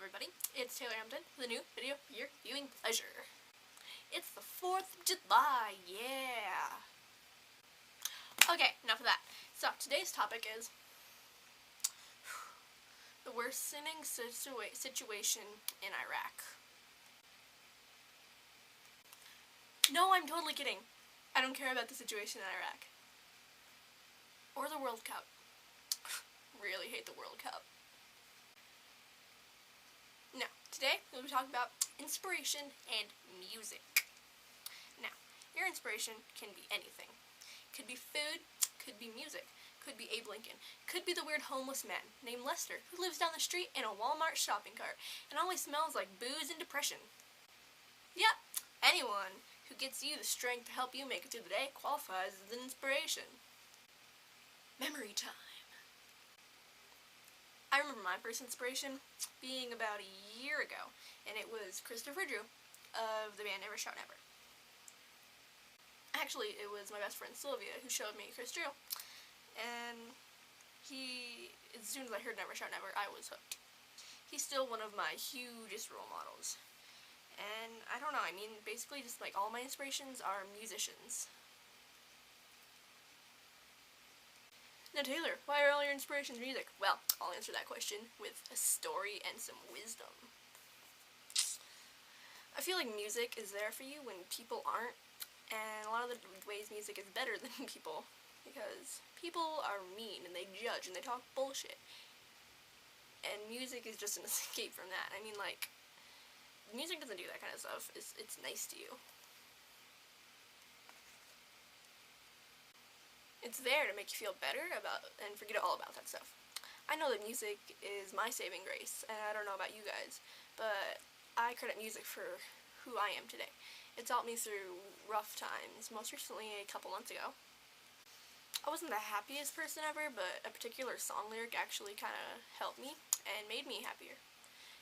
everybody, it's Taylor Hampton with a new video for your viewing pleasure. It's the 4th of July, yeah! Okay, enough of that. So, today's topic is the worsening situation in Iraq. No, I'm totally kidding. I don't care about the situation in Iraq. Or the World Cup. Really hate the World Cup. Now, today we'll be talking about inspiration and music. Now, your inspiration can be anything. Could be food, could be music, could be Abe Lincoln, could be the weird homeless man named Lester who lives down the street in a Walmart shopping cart and always smells like booze and depression. Yep, anyone who gets you the strength to help you make it through the day qualifies as an inspiration. Memory time. I remember my first inspiration being about a year ago, and it was Christopher Drew of the band Never Shout Never. Actually, it was my best friend Sylvia who showed me Chris Drew, and as soon as I heard Never Shout Never, I was hooked. He's still one of my hugest role models, and I don't know, I mean, basically just like all my inspirations are musicians. Now Taylor, why are all your inspirations music? Well, I'll answer that question with a story and some wisdom. I feel like music is there for you when people aren't, and a lot of the ways music is better than people, because people are mean and they judge and they talk bullshit, and music is just an escape from that. I mean, like, music doesn't do that kind of stuff. It's nice to you. It's there to make you feel better and forget all about that stuff. I know that music is my saving grace, and I don't know about you guys, but I credit music for who I am today. It's helped me through rough times, most recently a couple months ago. I wasn't the happiest person ever, but a particular song lyric actually kind of helped me and made me happier.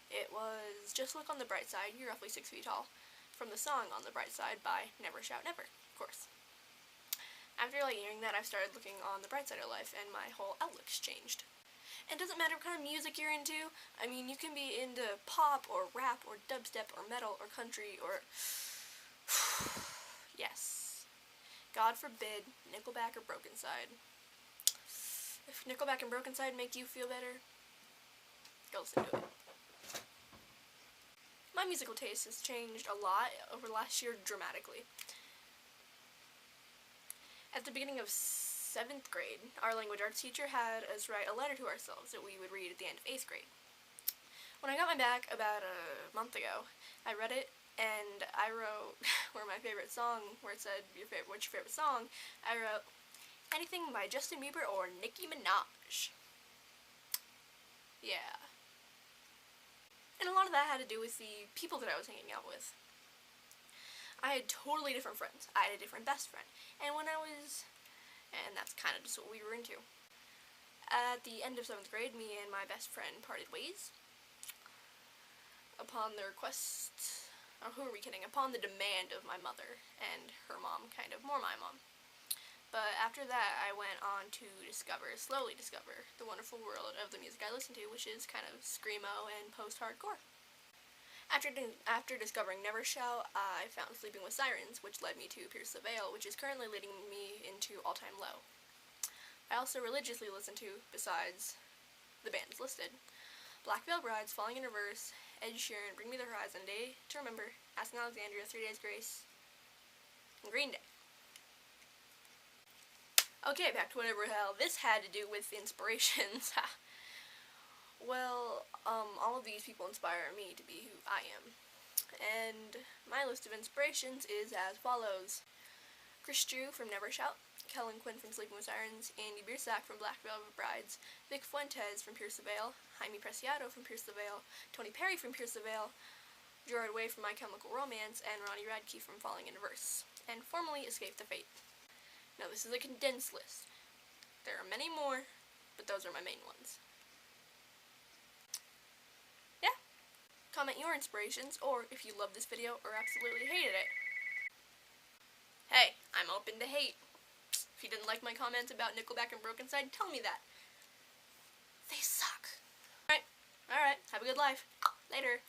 It was Just Look on the Bright Side, You're Roughly 6 Feet Tall, from the song On the Bright Side by Never Shout Never, of course. After hearing that, I've started looking on the bright side of life, and my whole outlook's changed. And it doesn't matter what kind of music you're into. I mean, you can be into pop, or rap, or dubstep, or metal, or country, or... yes. God forbid, Nickelback or Broken Side. If Nickelback and Broken Side make you feel better, go listen to it. My musical taste has changed a lot over the last year dramatically. At the beginning of 7th grade, our language arts teacher had us write a letter to ourselves that we would read at the end of 8th grade. When I got my back about a month ago, I read it, and I wrote where my favorite song, where it said, what's your favorite song, I wrote, anything by Justin Bieber or Nicki Minaj. Yeah. And a lot of that had to do with the people that I was hanging out with. I had totally different friends. I had a different best friend. And that's kind of just what we were into. At the end of 7th grade, me and my best friend parted ways. Upon the request, or who are we kidding, upon the demand of my mother and her mom, kind of, more my mom. But after that, I went on to slowly discover the wonderful world of the music I listen to, which is kind of screamo and post-hardcore. After discovering Never Shout, I found Sleeping with Sirens, which led me to Pierce the Veil, which is currently leading me into All Time Low. I also religiously listen to, besides the bands listed, Black Veil Brides, Falling in Reverse, Ed Sheeran, Bring Me the Horizon, Day to Remember, Asking Alexandria, 3 Days Grace, and Green Day. Okay, back to whatever the hell this had to do with inspirations. Well, all of these people inspire me to be who I am. And my list of inspirations is as follows. Chris Drew from Never Shout, Kellen Quinn from Sleeping with Sirens, Andy Biersack from Black Velvet Brides, Vic Fuentes from Pierce the Veil, Jaime Preciado from Pierce the Veil, Tony Perry from Pierce the Veil, Gerard Way from My Chemical Romance, and Ronnie Radke from Falling in Reverse, and formally Escape the Fate. Now, this is a condensed list. There are many more, but those are my main ones. Comment your inspirations, or if you loved this video or absolutely hated it. Hey, I'm open to hate. If you didn't like my comments about Nickelback and Broken Side, tell me that. They suck. Alright, have a good life. Later.